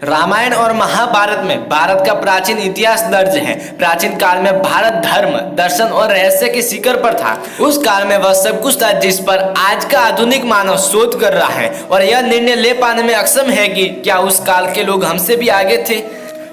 रामायण और महाभारत में भारत का प्राचीन इतिहास दर्ज है। प्राचीन काल में भारत धर्म, दर्शन और रहस्य के शिखर पर था। उस काल में वह सब कुछ था जिस पर आज का आधुनिक मानव शोध कर रहा है और यह निर्णय ले पाने में अक्षम है कि क्या उस काल के लोग हमसे भी आगे थे।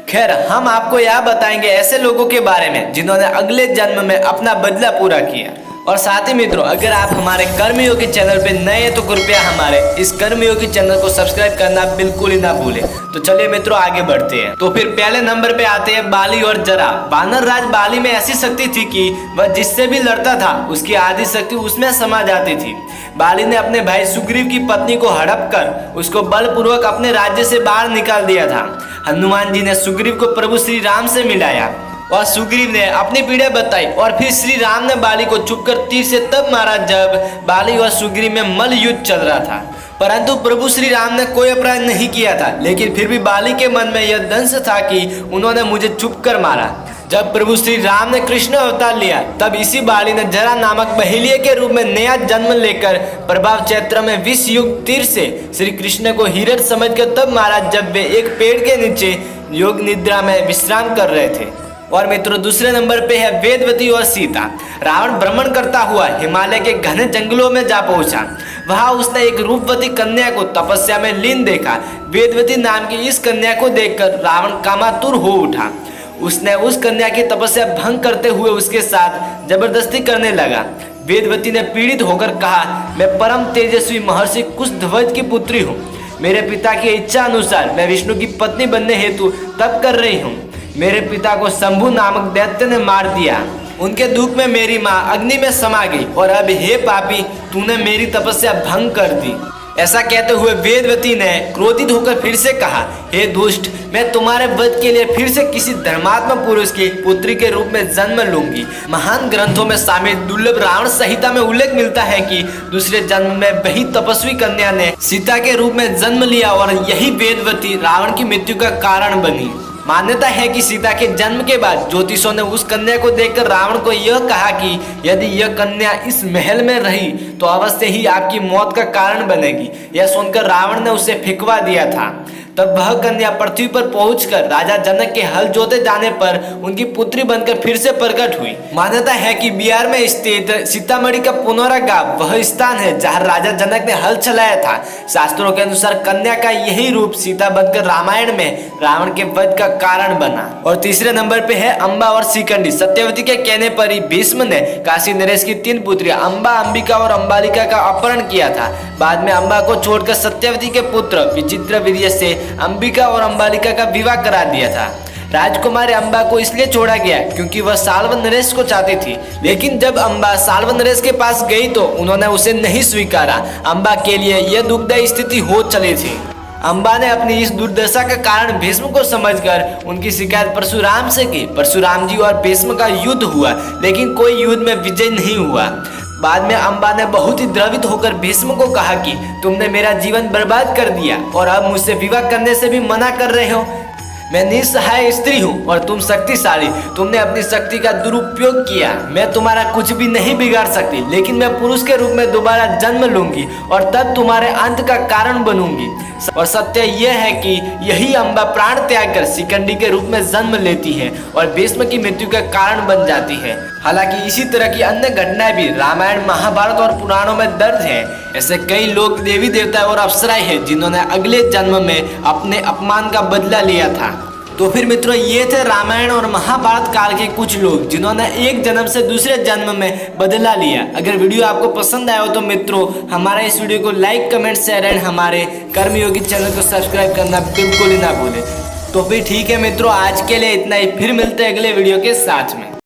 खैर, हम आपको यह बताएंगे ऐसे लोगों के बारे में जिन्होंने अगले जन्म में अपना बदला पूरा किया। और साथ ही मित्रों, अगर आप हमारे कर्मयोगी चैनल पे नए हैं तो कृपया हमारे इस कर्मयोगी चैनल को सब्सक्राइब करना बिल्कुल ही ना भूलें। तो चलिए मित्रों, आगे बढ़ते हैं। तो फिर पहले नंबर पे आते हैं बाली और जरा। वानर राज बाली में ऐसी शक्ति थी कि वह जिससे भी लड़ता था उसकी आधी शक्ति उसमें समा जाती थी। बाली ने अपने भाई सुग्रीव की पत्नी को हड़प कर उसको बलपूर्वक अपने राज्य से बाहर निकाल दिया था। हनुमान जी ने सुग्रीव को प्रभु श्री राम से मिलाया और सुग्रीव ने अपनी पीड़ा बताई और फिर श्री राम ने बाली को चुपकर तीर से तब मारा जब बाली और सुग्रीव में मल्ल युद्ध चल रहा था। परंतु प्रभु श्री राम ने कोई अपराध नहीं किया था, लेकिन फिर भी बाली के मन में यह दंश था कि उन्होंने मुझे चुपकर मारा। जब प्रभु श्री राम ने कृष्ण अवतार लिया तब इसी बाली ने जरा नामक बहेलिये के रूप में नया जन्म लेकर प्रभाव क्षेत्र में विष युक्त तीर से श्री कृष्ण को हिरण समझकर तब मारा जब वे एक पेड़ के नीचे योग निद्रा में विश्राम कर रहे थे। और मित्रों, दूसरे नंबर पे है वेदवती और सीता। रावण भ्रमण करता हुआ हिमालय के घने जंगलों में जा पहुंचा। वहां उसने एक रूपवती कन्या को तपस्या में लीन देखा। वेदवती नाम की इस कन्या को देखकर रावण कामातुर हो उठा। उसने उस कन्या की तपस्या भंग करते हुए उसके साथ जबरदस्ती करने लगा। वेदवती ने पीड़ित होकर कहा, मैं परम तेजस्वी महर्षि कुशध्वज की पुत्री हूँ। मेरे पिता की इच्छा अनुसार मैं विष्णु की पत्नी बनने हेतु तप कर रही हूँ। मेरे पिता को शंभु नामक दैत्य ने मार दिया। उनके दुख में मेरी माँ अग्नि में समा गई और अब हे पापी, तूने मेरी तपस्या भंग कर दी। ऐसा कहते हुए वेदवती ने क्रोधित होकर फिर से कहा, हे दुष्ट, मैं तुम्हारे वध के लिए फिर से किसी धर्मात्मा पुरुष की पुत्री के रूप में जन्म लूंगी। महान ग्रंथों में शामिल दुर्लभ रावण संहिता में उल्लेख मिलता है कि दूसरे जन्म में वही तपस्वी कन्या ने सीता के रूप में जन्म लिया और यही वेदवती रावण की मृत्यु का कारण बनी। मान्यता है कि सीता के जन्म के बाद ज्योतिषों ने उस कन्या को देखकर रावण को यह कहा कि यदि यह कन्या इस महल में रही तो अवश्य ही आपकी मौत का कारण बनेगी। यह सुनकर रावण ने उसे फेंकवा दिया था। तब वह कन्या पृथ्वी पर पहुंचकर राजा जनक के हल जोते जाने पर उनकी पुत्री बनकर फिर से प्रकट हुई। मान्यता है कि बिहार में स्थित सीतामढ़ी का पुनौरा गांव वह स्थान है जहां राजा जनक ने हल चलाया था। शास्त्रों के अनुसार कन्या का यही रूप सीता बनकर रामायण में रावण के वध का कारण बना। और तीसरे नंबर पे है अम्बा और शिखंडी। सत्यवती के कहने पर ही भीष्म ने काशी नरेश की 3 पुत्रियां अम्बा, अंबिका और अम्बालिका का अपहरण किया था। बाद में अम्बा को छोड़कर सत्यवती के पुत्र विचित्र वीर्य से अंबिका और अंबालिका का विवाह करा दिया था। राजकुमारी अम्बा को इसलिए छोड़ा गया क्योंकि वह साल्व नरेश को चाहती थी, लेकिन जब अम्बा साल्व नरेश के पास गई तो उन्होंने उसे नहीं स्वीकारा। अम्बा के लिए यह दुखदायी स्थिति हो चली थी। अम्बा ने अपनी इस दुर्दशा का कारण भीष्म को समझकर उनकी शिकायत परशुराम से की। परशुराम जी और भीष्म का युद्ध हुआ, लेकिन कोई युद्ध में विजय नहीं हुआ। बाद में अम्बा ने बहुत ही द्रवित होकर भीष्म को कहा कि तुमने मेरा जीवन बर्बाद कर दिया और अब मुझसे विवाह करने से भी मना कर रहे हो। मैं निस्सहाय स्त्री हूँ और तुम शक्तिशाली। तुमने अपनी शक्ति का दुरुपयोग किया। मैं तुम्हारा कुछ भी नहीं बिगाड़ सकती, लेकिन मैं पुरुष के रूप में दोबारा जन्म लूंगी और तब तुम्हारे अंत का कारण बनूंगी। और सत्य यह है कि यही अम्बा प्राण त्याग कर शिखंडी के रूप में जन्म लेती है और भीष्म की मृत्यु का कारण बन जाती है। हालांकि इसी तरह की अन्य घटनाएं भी रामायण, महाभारत और पुराणों में दर्ज है। ऐसे कई लोग, देवी देवता और अप्सराएं हैं जिन्होंने अगले जन्म में अपने अपमान का बदला लिया था। तो फिर मित्रों, ये थे रामायण और महाभारत काल के कुछ लोग जिन्होंने एक जन्म से दूसरे जन्म में बदला लिया। अगर वीडियो आपको पसंद आया हो तो मित्रों, हमारा इस वीडियो को लाइक, कमेंट, शेयर एंड हमारे कर्मयोगी चैनल को सब्सक्राइब करना बिल्कुल ही ना भूलें। तो फिर ठीक है मित्रों, आज के लिए इतना ही। फिर मिलते हैं अगले वीडियो के साथ में।